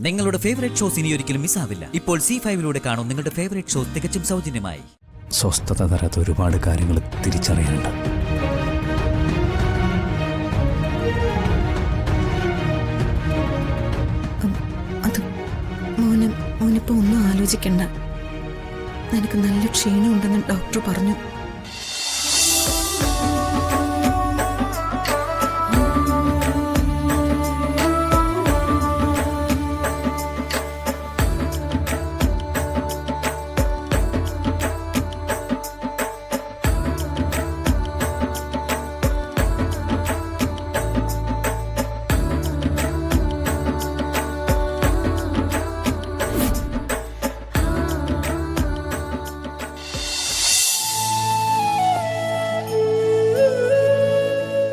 നിങ്ങളുടെ favourite shows ഇനി ഒരിക്കലും മിസ്സാവില്ല. ഇപ്പോൾ C5 കാണും നിങ്ങളുടെ ഫേവറേറ്റ് ഷോസ് തികച്ചും സൗജന്യമായി. സ്വസ്ഥത തരാത്ത ഒരുപാട് കാര്യങ്ങൾ തിരിച്ചറിയാനുണ്ട്. അത് മോനിപ്പോ ഒന്നും ആലോചിക്കണ്ട. നിനക്ക് നല്ല ക്ഷീണമുണ്ടെന്ന് ഡോക്ടർ പറഞ്ഞു.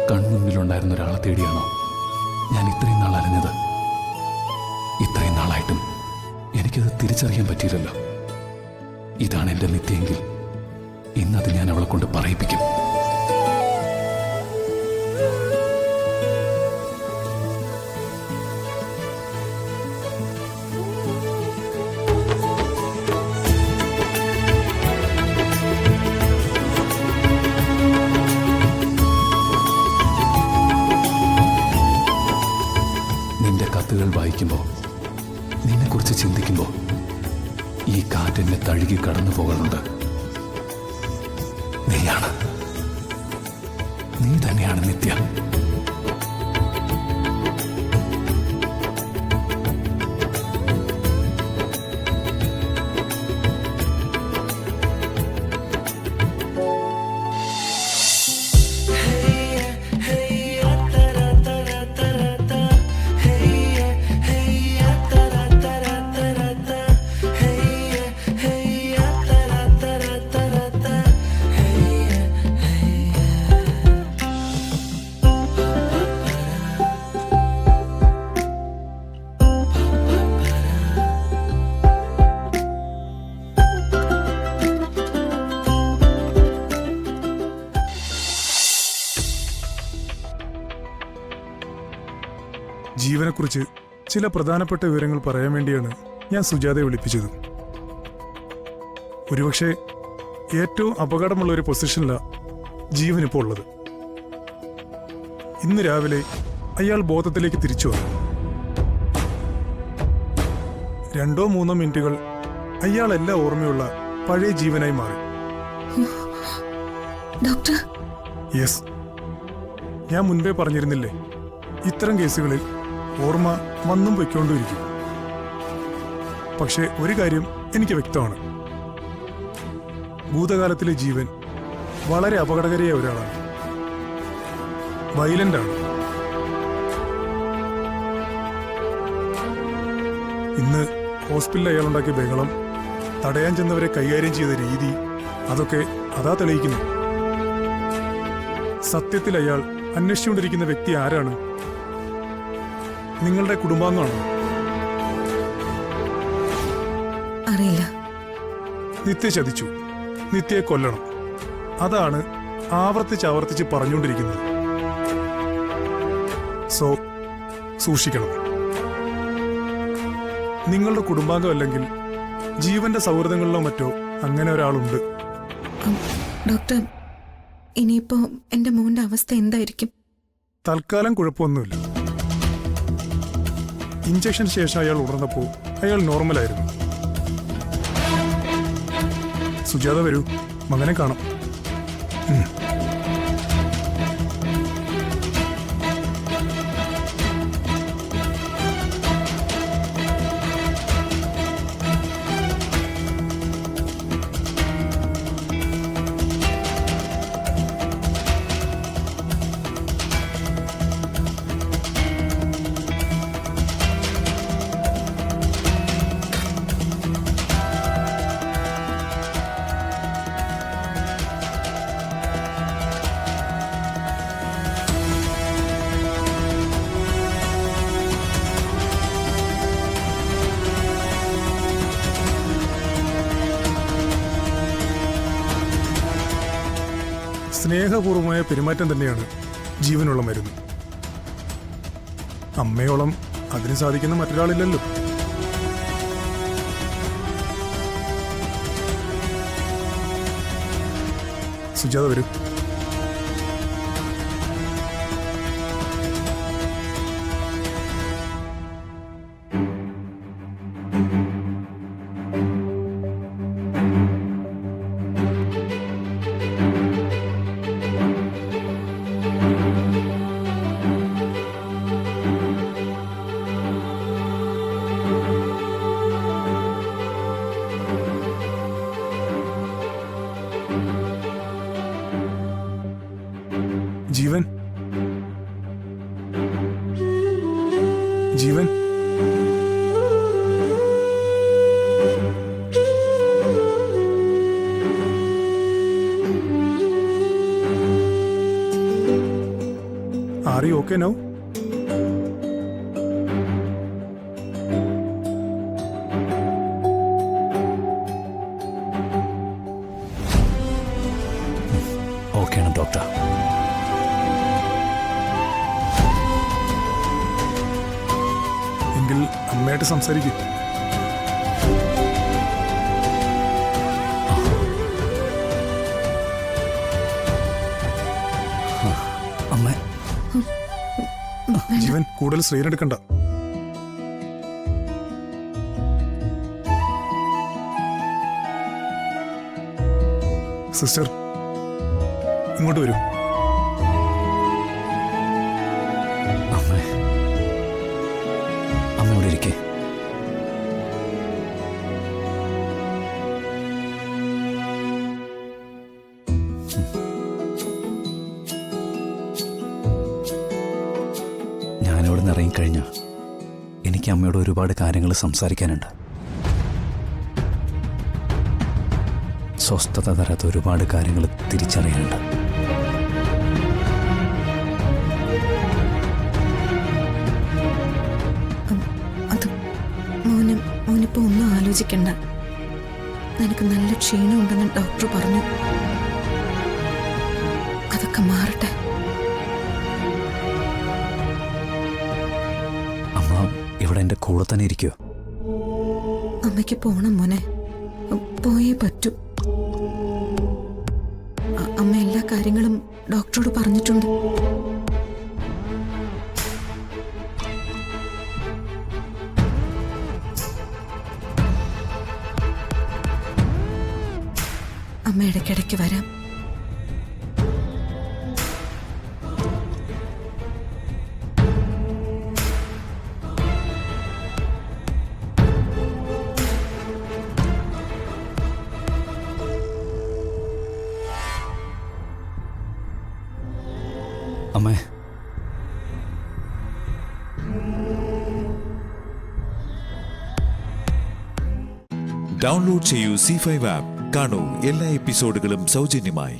കൺമുന്നിലുണ്ടായിരുന്ന ഒരാളെ തേടിയാണോ ഞാൻ ഇത്രയും നാൾ അലഞ്ഞത്? ഇത്രയും നാളായിട്ടും എനിക്കത് തിരിച്ചറിയാൻ പറ്റിയില്ലല്ലോ. ഇതാണ് എൻ്റെ നിത്യയെങ്കിൽ ഇന്നത് ഞാൻ അവളെ കൊണ്ട് പറയിപ്പിക്കും. നിന്റെ കത്തുകൾ വായിക്കുമ്പോൾ, നിന്നെക്കുറിച്ച് ചിന്തിക്കുമ്പോൾ ഈ കാറ്റെന്നെ തഴുകി കടന്നു പോകാറുണ്ട്. നീ തന്നെയാണ് നിത്യ. ജീവനെക്കുറിച്ച് ചില പ്രധാനപ്പെട്ട വിവരങ്ങൾ പറയാൻ വേണ്ടിയാണ് ഞാൻ സുജാതയെ വിളിപ്പിച്ചത്. ഒരുപക്ഷെ ഏറ്റവും അപകടമുള്ള ഒരു പൊസിഷനിലാണ് ജീവനിപ്പോൾ ഉള്ളത്. ഇന്ന് രാവിലെ അയാൾ ബോധത്തിലേക്ക് തിരിച്ചു വന്നു. 2-3 മിനിറ്റുകൾ അയാൾ എല്ലാ ഓർമ്മയുള്ള പഴയ ജീവനായി മാറി. ഡോക്ടർ, യെസ്, ഞാൻ മുൻപേ പറഞ്ഞിരുന്നില്ലേ, ഇത്തരം കേസുകളിൽ ഓർമ്മ വന്നും പൊയ്ക്കൊണ്ടിരിക്കും. പക്ഷേ ഒരു കാര്യം എനിക്ക് വ്യക്തമാണ്, ഭൂതകാലത്തിലെ ജീവൻ വളരെ അപകടകാരിയായ ഒരാളാണ്. വയലന്റ് ആണ്. ഇന്ന് ഹോസ്പിറ്റലിൽ അയാളുണ്ടാക്കിയ ബഹളം, തടയാൻ ചെന്നവരെ കൈകാര്യം ചെയ്ത രീതി, അതൊക്കെ അതാ തെളിയിക്കുന്നു. സത്യത്തിൽ അയാൾ അന്വേഷിച്ചുകൊണ്ടിരിക്കുന്ന വ്യക്തി ആരാണ്? നിങ്ങളുടെ കുടുംബാംഗമാണോ? അറിയില്ല. നിത്യ ചതിച്ചു, നിത്യയെ കൊല്ലണം, അതാണ് ആവർത്തിച്ച് പറഞ്ഞുകൊണ്ടിരിക്കുന്നത്. സോ സൂക്ഷിക്കണം. നിങ്ങളുടെ കുടുംബാംഗം അല്ലെങ്കിൽ ജീവന്റെ സൗഹൃദങ്ങളിലോ മറ്റോ അങ്ങനെ ഒരാളുണ്ട്. ഡോക്ടർ, ഇനിയിപ്പോ എന്റെ മോന്റെ അവസ്ഥ എന്തായിരിക്കും? തൽക്കാലം കുഴപ്പമൊന്നുമില്ല. ഇഞ്ചക്ഷൻ ശേഷം അയാൾ ഉണർന്നപ്പോൾ അയാൾ നോർമലായിരുന്നു. സുജാത വരൂ, മകനെ കാണാം. സ്നേഹപൂർവമായ പെരുമാറ്റം തന്നെയാണ് ജീവനുള്ള മരുന്ന്. അമ്മയോളം അതിന് സാധിക്കുന്ന മറ്റൊരാളില്ലല്ലോ. സുജാത വരൂ. ജീവൻ, ജീവൻ, ആർ യു ഓക്കെ നൗ? ഓക്കെയാണ് ഡോക്ടർ. എങ്കിൽ അമ്മയായിട്ട് സംസാരിക്കും. അമ്മ, ജീവൻ, കൂടുതൽ സ്ട്രെയിൻ എടുക്കണ്ട. സിസ്റ്റർ, ഇങ്ങോട്ട് വരൂ. അമ്മ, അമ്മ ഇവിടെ ഇരിക്കേ. ഞാനിവിടെ നിന്ന് ഇറങ്ങിക്കഴിഞ്ഞ എനിക്ക് അമ്മയോട് ഒരുപാട് കാര്യങ്ങൾ സംസാരിക്കാനുണ്ട്. സ്വസ്ഥത തരാത്ത ഒരുപാട് കാര്യങ്ങൾ തിരിച്ചറിയാനുണ്ട്. അത് മോനിപ്പോ ഒന്നും ആലോചിക്കണ്ട. നിനക്ക് നല്ല ക്ഷീണമുണ്ടെന്ന് ഡോക്ടർ പറഞ്ഞു. അതൊക്കെ മാറട്ടെ. അമ്മ ഇവിടെ എൻ്റെ കൂടെ തന്നെ ഇരിക്കുമോ? അമ്മയ്ക്ക് പോണം മോനെ, പോയേ പറ്റൂ. അമ്മ എല്ലാ കാര്യങ്ങളും ഡോക്ടറോട് പറഞ്ഞിട്ടുണ്ട്. അമ്മ ഇടയ്ക്കിടയ്ക്ക് വരാം. അമ്മേ, ഡൗൺലോഡ് ചെയ്യൂ C5 ആപ്പ്. കാണൂ എല്ലാ എപ്പിസോഡുകളും സൗജന്യമായി.